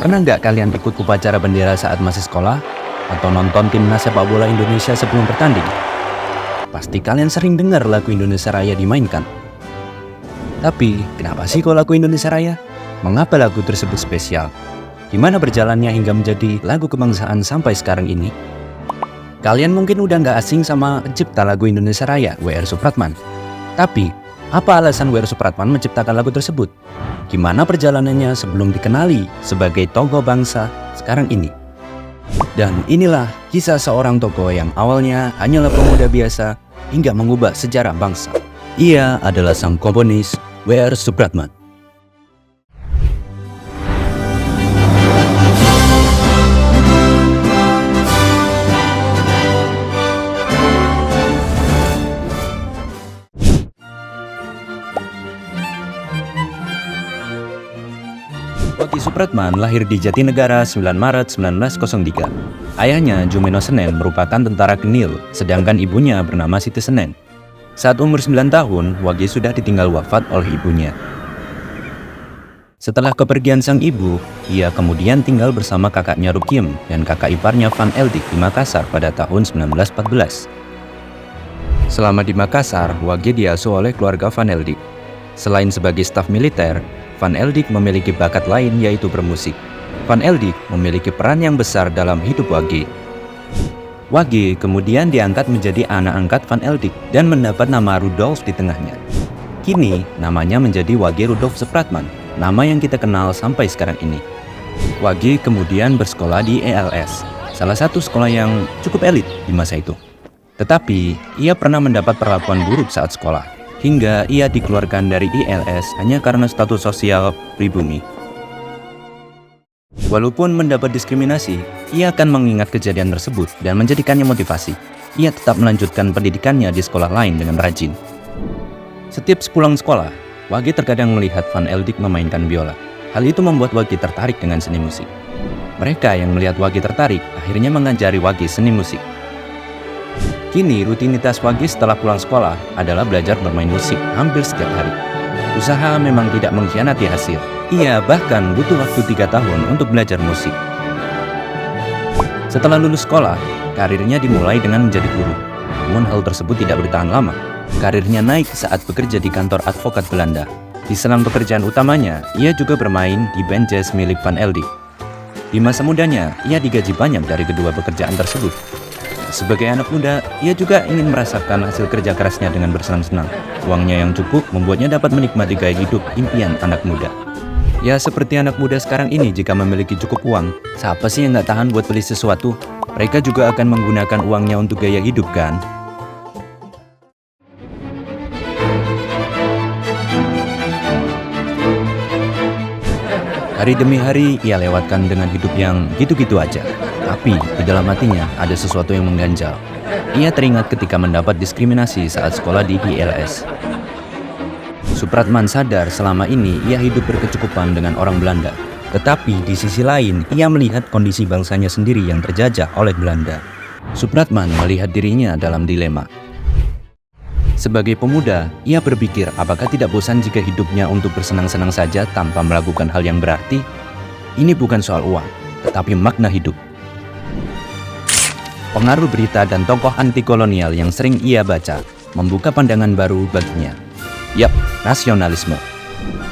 Pernah nggak kalian ikut upacara bendera saat masih sekolah? Atau nonton timnas sepak bola Indonesia sebelum bertanding? Pasti kalian sering dengar lagu Indonesia Raya dimainkan. Tapi, kenapa sih kok lagu Indonesia Raya? Mengapa lagu tersebut spesial? Gimana berjalannya hingga menjadi lagu kebangsaan sampai sekarang ini? Kalian mungkin udah nggak asing sama pencipta lagu Indonesia Raya, W.R. Supratman. Tapi, apa alasan W.R. Supratman menciptakan lagu tersebut? Gimana perjalanannya sebelum dikenali sebagai tokoh bangsa sekarang ini? Dan inilah kisah seorang tokoh yang awalnya hanyalah pemuda biasa hingga mengubah sejarah bangsa. Ia adalah sang komponis W.R. Supratman. Wage Supratman lahir di Jatinegara 9 Maret 1903. Ayahnya, Jumeno Senen, merupakan tentara Genil, sedangkan ibunya bernama Siti Senen. Saat umur 9 tahun, Wage sudah ditinggal wafat oleh ibunya. Setelah kepergian sang ibu, ia kemudian tinggal bersama kakaknya Rukiem dan kakak iparnya Van Eldik di Makassar pada tahun 1914. Selama di Makassar, Wage diasuh oleh keluarga Van Eldik. Selain sebagai staf militer, Van Eldik memiliki bakat lain yaitu bermusik. Van Eldik memiliki peran yang besar dalam hidup Wage. Wage kemudian diangkat menjadi anak angkat Van Eldik dan mendapat nama Rudolf di tengahnya. Kini namanya menjadi Wage Rudolf Supratman, nama yang kita kenal sampai sekarang ini. Wage kemudian bersekolah di ELS, salah satu sekolah yang cukup elit di masa itu. Tetapi ia pernah mendapat perlakuan buruk saat sekolah, hingga ia dikeluarkan dari ILS hanya karena status sosial pribumi. Walaupun mendapat diskriminasi, ia akan mengingat kejadian tersebut dan menjadikannya motivasi. Ia tetap melanjutkan pendidikannya di sekolah lain dengan rajin. Setiap sepulang sekolah, Wage terkadang melihat Van Eldik memainkan biola. Hal itu membuat Wage tertarik dengan seni musik. Mereka yang melihat Wage tertarik akhirnya mengajari Wage seni musik. Kini rutinitas Wage setelah pulang sekolah adalah belajar bermain musik hampir setiap hari. Usaha memang tidak mengkhianati hasil. Ia bahkan butuh waktu 3 tahun untuk belajar musik. Setelah lulus sekolah, karirnya dimulai dengan menjadi guru. Namun hal tersebut tidak bertahan lama. Karirnya naik saat bekerja di kantor advokat Belanda. Di sela pekerjaan utamanya, ia juga bermain di band jazz milik Van Eldik. Di masa mudanya, ia digaji banyak dari kedua pekerjaan tersebut. Sebagai anak muda, ia juga ingin merasakan hasil kerja kerasnya dengan bersenang-senang. Uangnya yang cukup membuatnya dapat menikmati gaya hidup impian anak muda. Ya seperti anak muda sekarang ini, jika memiliki cukup uang, siapa sih yang nggak tahan buat beli sesuatu? Mereka juga akan menggunakan uangnya untuk gaya hidup kan? Hari demi hari ia lewatkan dengan hidup yang gitu-gitu aja. Tapi di dalam hatinya ada sesuatu yang mengganjal. Ia teringat ketika mendapat diskriminasi saat sekolah di ILS. Supratman sadar selama ini ia hidup berkecukupan dengan orang Belanda. Tetapi di sisi lain ia melihat kondisi bangsanya sendiri yang terjajah oleh Belanda. Supratman melihat dirinya dalam dilema. Sebagai pemuda, ia berpikir apakah tidak bosan jika hidupnya untuk bersenang-senang saja tanpa melakukan hal yang berarti? Ini bukan soal uang, tetapi makna hidup. Pengaruh berita dan tokoh anti-kolonial yang sering ia baca membuka pandangan baru baginya. Yap, nasionalisme.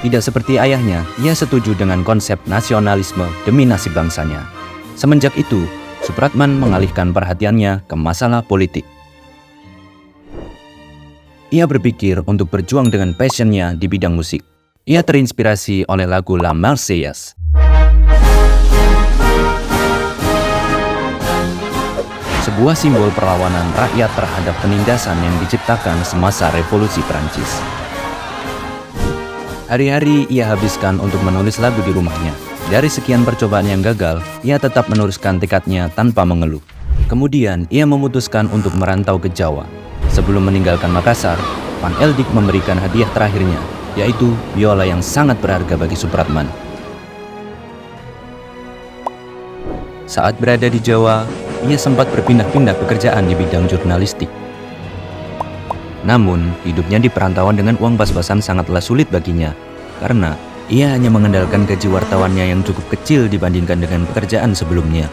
Tidak seperti ayahnya, ia setuju dengan konsep nasionalisme demi nasib bangsanya. Semenjak itu, Supratman mengalihkan perhatiannya ke masalah politik. Ia berpikir untuk berjuang dengan passionnya di bidang musik. Ia terinspirasi oleh lagu La Marseillaise. Sebuah simbol perlawanan rakyat terhadap penindasan yang diciptakan semasa Revolusi Perancis. Hari-hari ia habiskan untuk menulis lagu di rumahnya. Dari sekian percobaan yang gagal, ia tetap meneruskan tekadnya tanpa mengeluh. Kemudian, ia memutuskan untuk merantau ke Jawa. Sebelum meninggalkan Makassar, Van Eldik memberikan hadiah terakhirnya, yaitu biola yang sangat berharga bagi Supratman. Saat berada di Jawa, ia sempat berpindah-pindah pekerjaan di bidang jurnalistik. Namun, hidupnya di perantauan dengan uang pas-pasan sangatlah sulit baginya, karena Ia hanya mengandalkan gaji wartawannya yang cukup kecil dibandingkan dengan pekerjaan sebelumnya.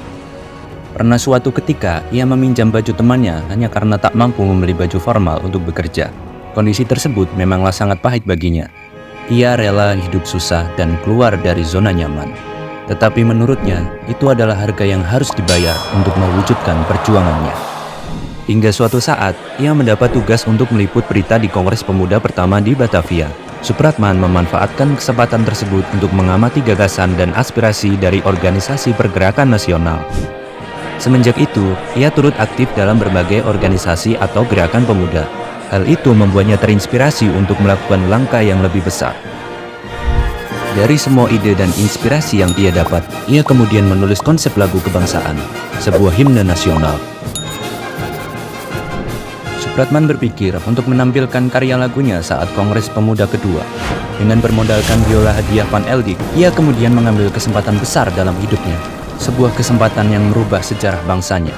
Pernah suatu ketika, ia meminjam baju temannya hanya karena tak mampu membeli baju formal untuk bekerja. Kondisi tersebut memanglah sangat pahit baginya. Ia rela hidup susah dan keluar dari zona nyaman. Tetapi menurutnya, itu adalah harga yang harus dibayar untuk mewujudkan perjuangannya. Hingga suatu saat, ia mendapat tugas untuk meliput berita di Kongres Pemuda pertama di Batavia. Supratman memanfaatkan kesempatan tersebut untuk mengamati gagasan dan aspirasi dari organisasi pergerakan nasional. Semenjak itu, ia turut aktif dalam berbagai organisasi atau gerakan pemuda. Hal itu membuatnya terinspirasi untuk melakukan langkah yang lebih besar. Dari semua ide dan inspirasi yang ia dapat, ia kemudian menulis konsep lagu kebangsaan, sebuah himne nasional. Supratman berpikir untuk menampilkan karya lagunya saat Kongres Pemuda kedua. Dengan bermodalkan biola hadiah Van Eldik, ia kemudian mengambil kesempatan besar dalam hidupnya. Sebuah kesempatan yang merubah sejarah bangsanya.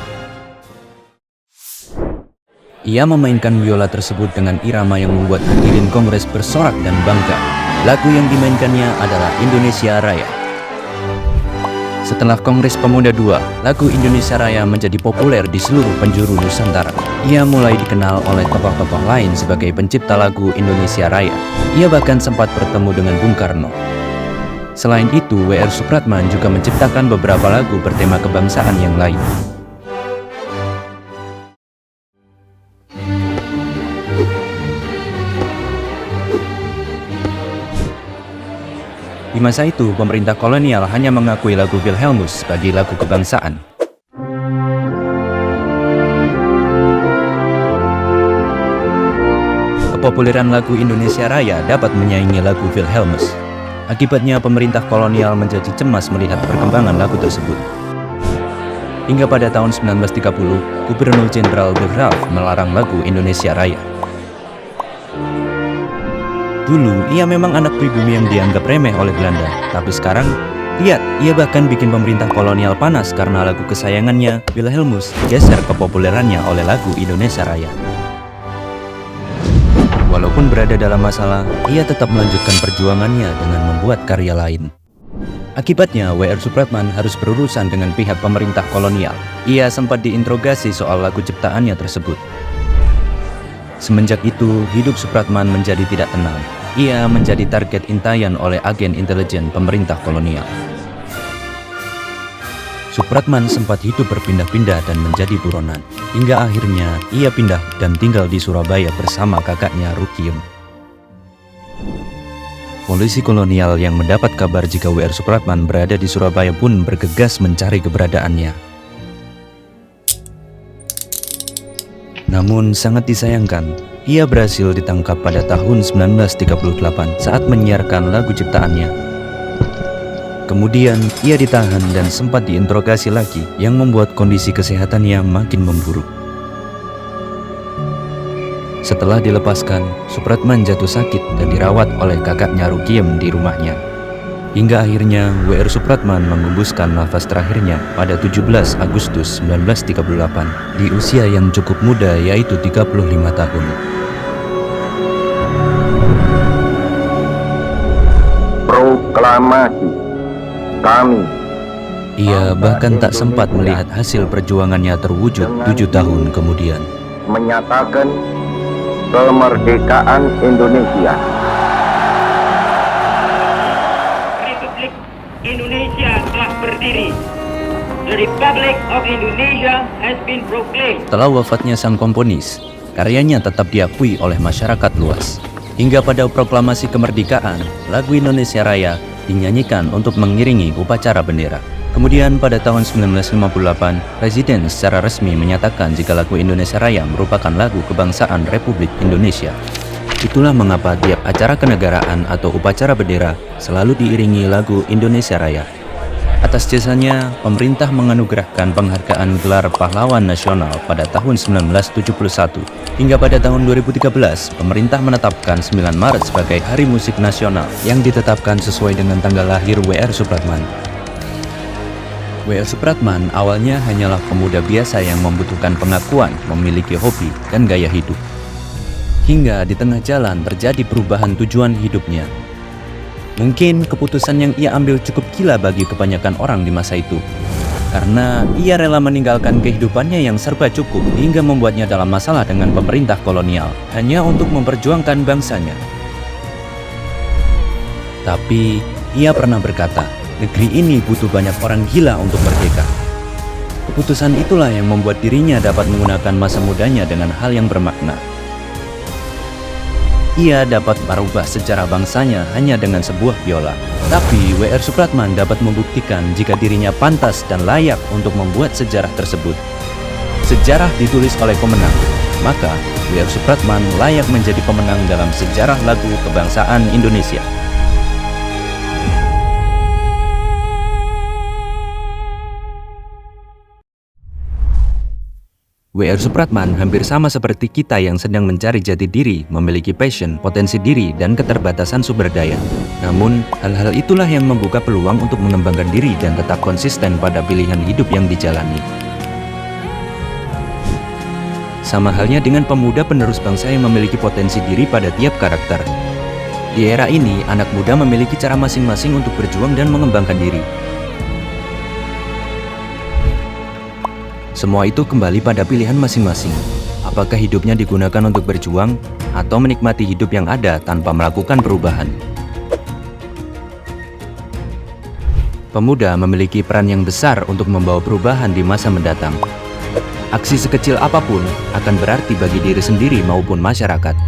Ia memainkan biola tersebut dengan irama yang membuat hadirin Kongres bersorak dan bangga. Lagu yang dimainkannya adalah Indonesia Raya. Setelah Kongres Pemuda II, lagu Indonesia Raya menjadi populer di seluruh penjuru Nusantara. Ia mulai dikenal oleh tokoh-tokoh lain sebagai pencipta lagu Indonesia Raya. Ia bahkan sempat bertemu dengan Bung Karno. Selain itu, W.R. Supratman juga menciptakan beberapa lagu bertema kebangsaan yang lain. Di masa itu, pemerintah kolonial hanya mengakui lagu Wilhelmus sebagai lagu kebangsaan. Kepopuleran lagu Indonesia Raya dapat menyaingi lagu Wilhelmus. Akibatnya, pemerintah kolonial menjadi cemas melihat perkembangan lagu tersebut. Hingga pada tahun 1930, Gubernur Jenderal De Graaf melarang lagu Indonesia Raya. Dulu, ia memang anak pribumi yang dianggap remeh oleh Belanda. Tapi sekarang, lihat, ia bahkan bikin pemerintah kolonial panas karena lagu kesayangannya, Wilhelmus, geser kepopulerannya oleh lagu Indonesia Raya. Walaupun berada dalam masalah, ia tetap melanjutkan perjuangannya dengan membuat karya lain. Akibatnya, W.R. Supratman harus berurusan dengan pihak pemerintah kolonial. Ia sempat diinterogasi soal lagu ciptaannya tersebut. Semenjak itu, hidup Supratman menjadi tidak tenang. Ia menjadi target intaian oleh agen intelijen pemerintah kolonial. Supratman sempat hidup berpindah-pindah dan menjadi buronan. Hingga akhirnya ia pindah dan tinggal di Surabaya bersama kakaknya Rukiem. Polisi kolonial yang mendapat kabar jika W.R. Supratman berada di Surabaya pun bergegas mencari keberadaannya. Namun sangat disayangkan, ia berhasil ditangkap pada tahun 1938 saat menyiarkan lagu ciptaannya. Kemudian, ia ditahan dan sempat diinterogasi lagi yang membuat kondisi kesehatannya makin memburuk. Setelah dilepaskan, Supratman jatuh sakit dan dirawat oleh kakaknya Rukiem di rumahnya. Hingga akhirnya, W.R. Supratman mengembuskan nafas terakhirnya pada 17 Agustus 1938 di usia yang cukup muda, yaitu 35 tahun. Proklamasi kami. Ia bahkan tak sempat melihat hasil perjuangannya terwujud 7 tahun kemudian. Menyatakan kemerdekaan Indonesia. Republik Indonesia telah berdiri. The Republic of Indonesia has been proclaimed. Setelah wafatnya sang komponis, karyanya tetap diakui oleh masyarakat luas. Hingga pada proklamasi kemerdekaan, lagu Indonesia Raya dinyanyikan untuk mengiringi upacara bendera. Kemudian pada tahun 1958, Presiden secara resmi menyatakan jika lagu Indonesia Raya merupakan lagu kebangsaan Republik Indonesia. Itulah mengapa tiap acara kenegaraan atau upacara bendera selalu diiringi lagu Indonesia Raya. Atas jasanya, pemerintah menganugerahkan penghargaan gelar pahlawan nasional pada tahun 1971. Hingga pada tahun 2013, pemerintah menetapkan 9 Maret sebagai Hari Musik Nasional yang ditetapkan sesuai dengan tanggal lahir W.R. Supratman. W.R. Supratman awalnya hanyalah pemuda biasa yang membutuhkan pengakuan, memiliki hobi, dan gaya hidup. Hingga di tengah jalan terjadi perubahan tujuan hidupnya. Mungkin keputusan yang ia ambil cukup gila bagi kebanyakan orang di masa itu. Karena ia rela meninggalkan kehidupannya yang serba cukup hingga membuatnya dalam masalah dengan pemerintah kolonial, hanya untuk memperjuangkan bangsanya. Tapi, ia pernah berkata, negeri ini butuh banyak orang gila untuk merdeka. Keputusan itulah yang membuat dirinya dapat menggunakan masa mudanya dengan hal yang bermakna. Ia dapat merubah sejarah bangsanya hanya dengan sebuah biola. Tapi W.R. Supratman dapat membuktikan jika dirinya pantas dan layak untuk membuat sejarah tersebut. Sejarah ditulis oleh pemenang, maka W.R. Supratman layak menjadi pemenang dalam sejarah lagu kebangsaan Indonesia. W.R. Supratman hampir sama seperti kita yang sedang mencari jati diri, memiliki passion, potensi diri, dan keterbatasan sumber daya. Namun, hal-hal itulah yang membuka peluang untuk mengembangkan diri dan tetap konsisten pada pilihan hidup yang dijalani. Sama halnya dengan pemuda penerus bangsa yang memiliki potensi diri pada tiap karakter. Di era ini, anak muda memiliki cara masing-masing untuk berjuang dan mengembangkan diri. Semua itu kembali pada pilihan masing-masing. Apakah hidupnya digunakan untuk berjuang atau menikmati hidup yang ada tanpa melakukan perubahan? Pemuda memiliki peran yang besar untuk membawa perubahan di masa mendatang. Aksi sekecil apapun akan berarti bagi diri sendiri maupun masyarakat.